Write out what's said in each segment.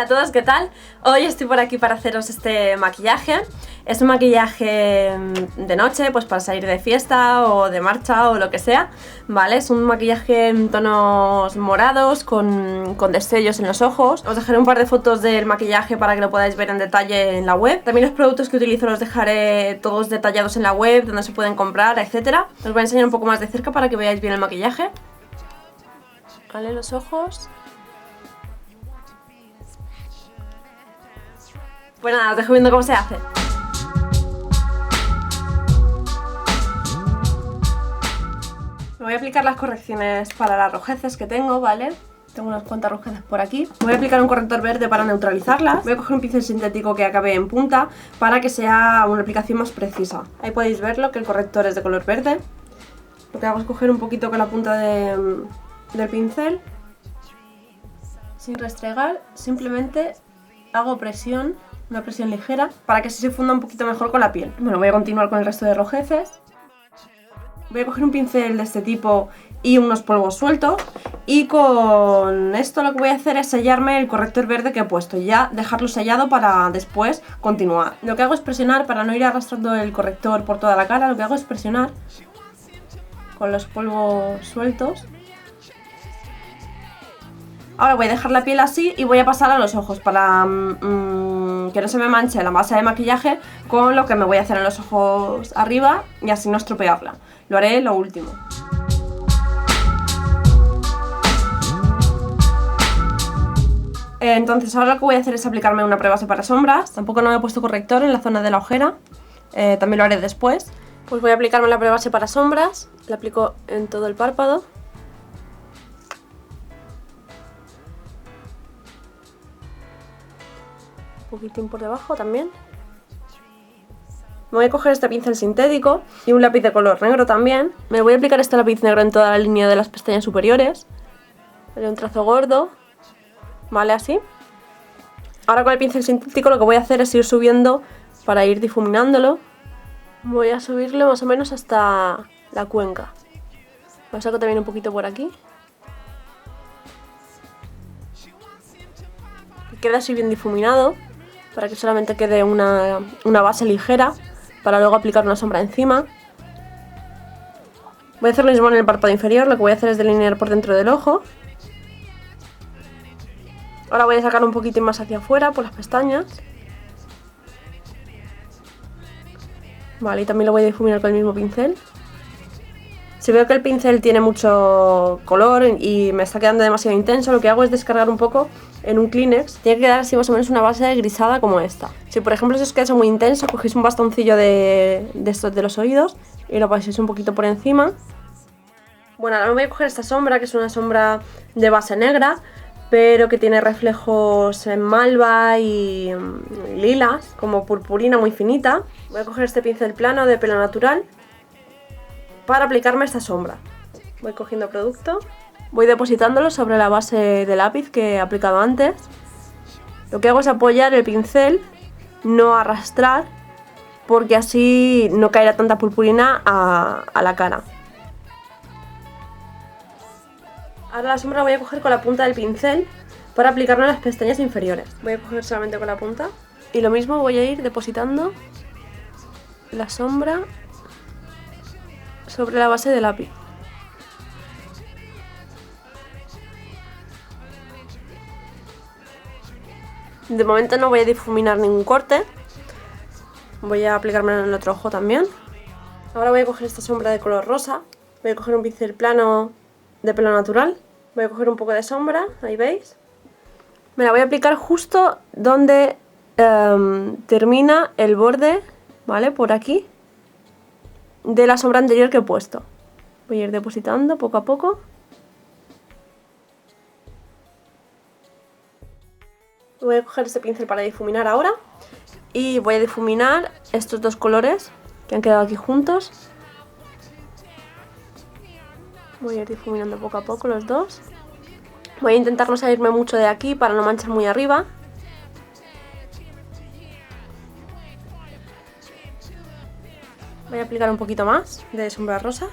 a todos, ¿qué tal? Hoy estoy por aquí para haceros este maquillaje. Es un maquillaje de noche, pues para salir de fiesta o de marcha o lo que sea, ¿vale? Es un maquillaje en tonos morados con destellos en los ojos. Os dejaré un par de fotos del maquillaje para que lo podáis ver en detalle en la web. También los productos que utilizo los dejaré todos detallados en la web, donde se pueden comprar, etc. Os voy a enseñar un poco más de cerca para que veáis bien el maquillaje. Vale, los ojos. Pues nada, os dejo viendo cómo se hace. Me voy a aplicar las correcciones para las rojeces que tengo, ¿vale? Tengo unas cuantas rojeces por aquí. Voy a aplicar un corrector verde para neutralizarlas. Voy a coger un pincel sintético que acabe en punta para que sea una aplicación más precisa. Ahí podéis verlo, que el corrector es de color verde. Lo que hago es coger un poquito con la punta del pincel. Sin restregar, simplemente hago presión, una presión ligera, para que así se funda un poquito mejor con la piel. Bueno, voy a continuar con el resto de rojeces. Voy a coger un pincel de este tipo y unos polvos sueltos, y con esto lo que voy a hacer es sellarme el corrector verde que he puesto y ya dejarlo sellado para después continuar. Lo que hago es presionar para no ir arrastrando el corrector por toda la cara. Lo que hago es presionar con los polvos sueltos. Ahora voy a dejar la piel así y voy a pasar a los ojos para que no se me manche la base de maquillaje con lo que me voy a hacer en los ojos arriba y así no estropearla. Lo haré lo último. Entonces ahora lo que voy a hacer es aplicarme una prebase para sombras. Tampoco no me he puesto corrector en la zona de la ojera, también lo haré después. Pues voy a aplicarme la prebase para sombras, la aplico en todo el párpado. Un poquitín por debajo también. Me voy a coger este pincel sintético y un lápiz de color negro también. Me voy a aplicar este lápiz negro en toda la línea de las pestañas superiores. Haré un trazo gordo, ¿vale? Así. Ahora con el pincel sintético lo que voy a hacer es ir subiendo para ir difuminándolo. Voy a subirlo más o menos hasta la cuenca. Lo saco también un poquito por aquí. Que quede así bien difuminado, para que solamente quede una base ligera, para luego aplicar una sombra encima. Voy a hacer lo mismo en el párpado inferior. Lo que voy a hacer es delinear por dentro del ojo. Ahora voy a sacar un poquitín más hacia afuera por las pestañas. Vale, y también lo voy a difuminar con el mismo pincel. Si veo que el pincel tiene mucho color y me está quedando demasiado intenso, lo que hago es descargar un poco en un Kleenex. Tiene que quedar así más o menos una base grisada como esta. Si por ejemplo se os queda muy intenso, cogéis un bastoncillo de estos de los oídos y lo paséis un poquito por encima. Bueno, ahora me voy a coger esta sombra, que es una sombra de base negra, pero que tiene reflejos en malva y lilas, como purpurina muy finita. Voy a coger este pincel plano de pelo natural para aplicarme esta sombra. Voy cogiendo producto, voy depositándolo sobre la base de lápiz que he aplicado antes. Lo que hago es apoyar el pincel, no arrastrar, porque así no caerá tanta purpurina a la cara. Ahora la sombra la voy a coger con la punta del pincel para aplicarla en las pestañas inferiores. Voy a coger solamente con la punta y lo mismo voy a ir depositando la sombra sobre la base del lápiz. De momento no voy a difuminar ningún corte. Voy a aplicarme en el otro ojo también. Ahora voy a coger esta sombra de color rosa. Voy a coger un pincel plano de pelo natural. Voy a coger un poco de sombra, ahí veis. Me la voy a aplicar justo donde termina el borde, ¿vale? Por aquí, de la sombra anterior que he puesto. Voy a ir depositando poco a poco. Voy a coger este pincel para difuminar ahora. Y voy a difuminar estos dos colores que han quedado aquí juntos. Voy a ir difuminando poco a poco los dos. Voy a intentar no salirme mucho de aquí para no manchar muy arriba. Voy a aplicar un poquito más de sombra rosa.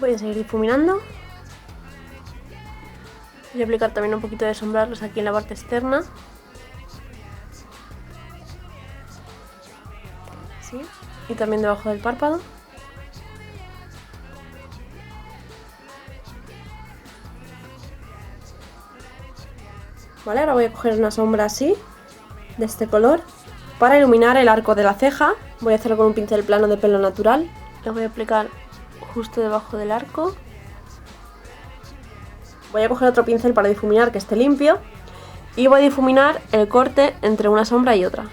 Voy a seguir difuminando. Voy a aplicar también un poquito de sombra aquí en la parte externa. Así. Y también debajo del párpado. Vale, ahora voy a coger una sombra así, de este color. Para iluminar el arco de la ceja, voy a hacerlo con un pincel plano de pelo natural. Lo voy a aplicar justo debajo del arco. Voy a coger otro pincel para difuminar que esté limpio. Y voy a difuminar el corte entre una sombra y otra.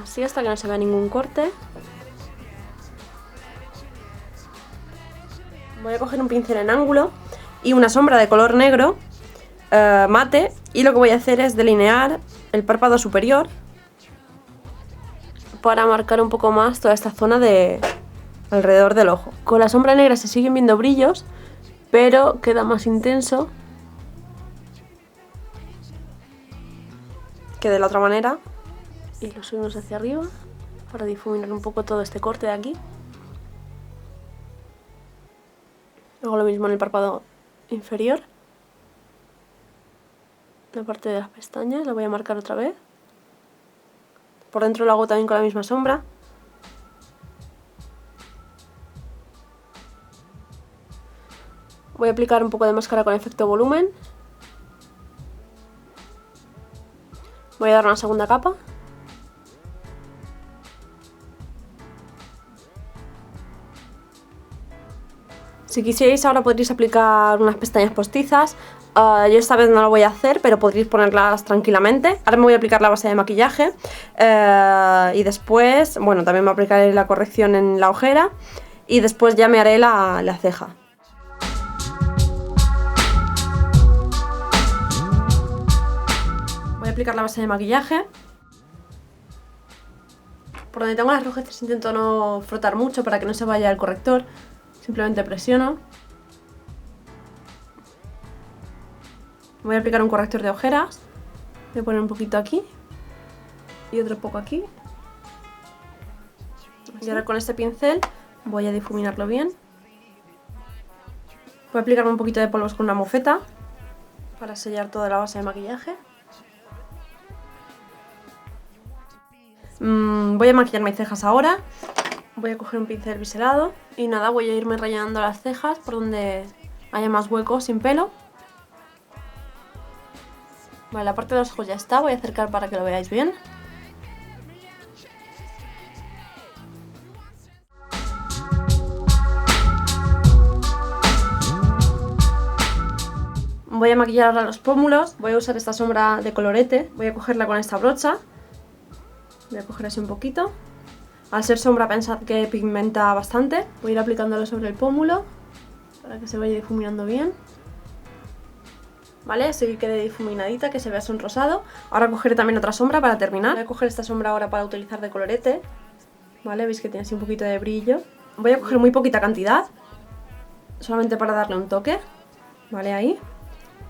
Así hasta que no se vea ningún corte. Voy a coger un pincel en ángulo y una sombra de color negro mate, y lo que voy a hacer es delinear el párpado superior para marcar un poco más toda esta zona de alrededor del ojo. Con la sombra negra se siguen viendo brillos, pero queda más intenso que de la otra manera. Y lo subimos hacia arriba para difuminar un poco todo este corte de aquí. Hago lo mismo en el párpado inferior. La parte de las pestañas la voy a marcar otra vez. Por dentro lo hago también con la misma sombra. Voy a aplicar un poco de máscara con efecto volumen. Voy a dar una segunda capa. Si quisierais ahora podríais aplicar unas pestañas postizas. Yo esta vez no lo voy a hacer, pero podréis ponerlas tranquilamente. Ahora me voy a aplicar la base de maquillaje y después, bueno, también me aplicaré la corrección en la ojera y después ya me haré la ceja. Voy a aplicar la base de maquillaje. Por donde tengo las rojeces intento no frotar mucho para que no se vaya el corrector. Simplemente presiono. Voy a aplicar un corrector de ojeras. Voy a poner un poquito aquí y otro poco aquí. Y ahora con este pincel voy a difuminarlo bien. Voy a aplicarme un poquito de polvos con una mofeta para sellar toda la base de maquillaje. Voy a maquillar mis cejas ahora. Voy a coger un pincel biselado y nada, voy a irme rellenando las cejas por donde haya más huecos sin pelo. Vale, la parte de los ojos ya está, voy a acercar para que lo veáis bien. Voy a maquillar ahora los pómulos, voy a usar esta sombra de colorete, voy a cogerla con esta brocha. Voy a coger así un poquito. Al ser sombra pensad que pigmenta bastante. Voy a ir aplicándolo sobre el pómulo para que se vaya difuminando bien. Vale, así que quede difuminadita, que se vea sonrosado. Ahora cogeré también otra sombra para terminar. Voy a coger esta sombra ahora para utilizar de colorete. Vale, veis que tiene así un poquito de brillo. Voy a coger muy poquita cantidad, solamente para darle un toque. Vale, ahí.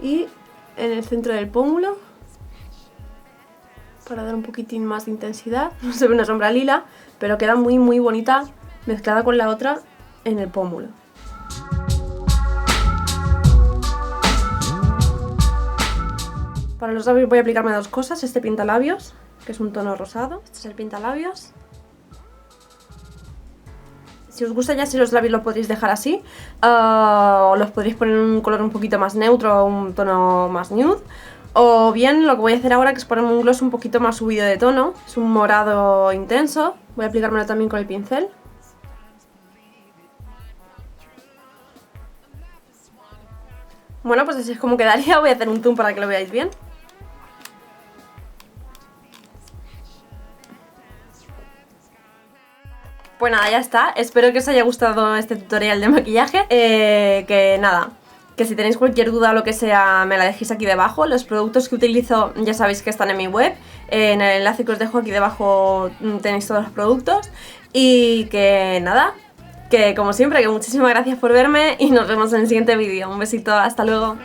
Y en el centro del pómulo, para dar un poquitín más de intensidad. No se ve una sombra lila, pero queda muy muy bonita mezclada con la otra en el pómulo. Para los labios voy a aplicarme dos cosas. Este pintalabios, que es un tono rosado. Este es el pintalabios. Si os gusta ya, si los labios lo podréis dejar así. O los podréis poner en un color un poquito más neutro, un tono más nude. O bien lo que voy a hacer ahora que es ponerme un gloss un poquito más subido de tono. Es un morado intenso. Voy a aplicármelo también con el pincel. Bueno, pues así es como quedaría. Voy a hacer un zoom para que lo veáis bien. Pues nada, ya está. Espero que os haya gustado este tutorial de maquillaje. Que nada, que si tenéis cualquier duda o lo que sea me la dejéis aquí debajo. Los productos que utilizo ya sabéis que están en mi web. En el enlace que os dejo aquí debajo tenéis todos los productos. Y que nada, que como siempre, que muchísimas gracias por verme y nos vemos en el siguiente vídeo. Un besito, hasta luego.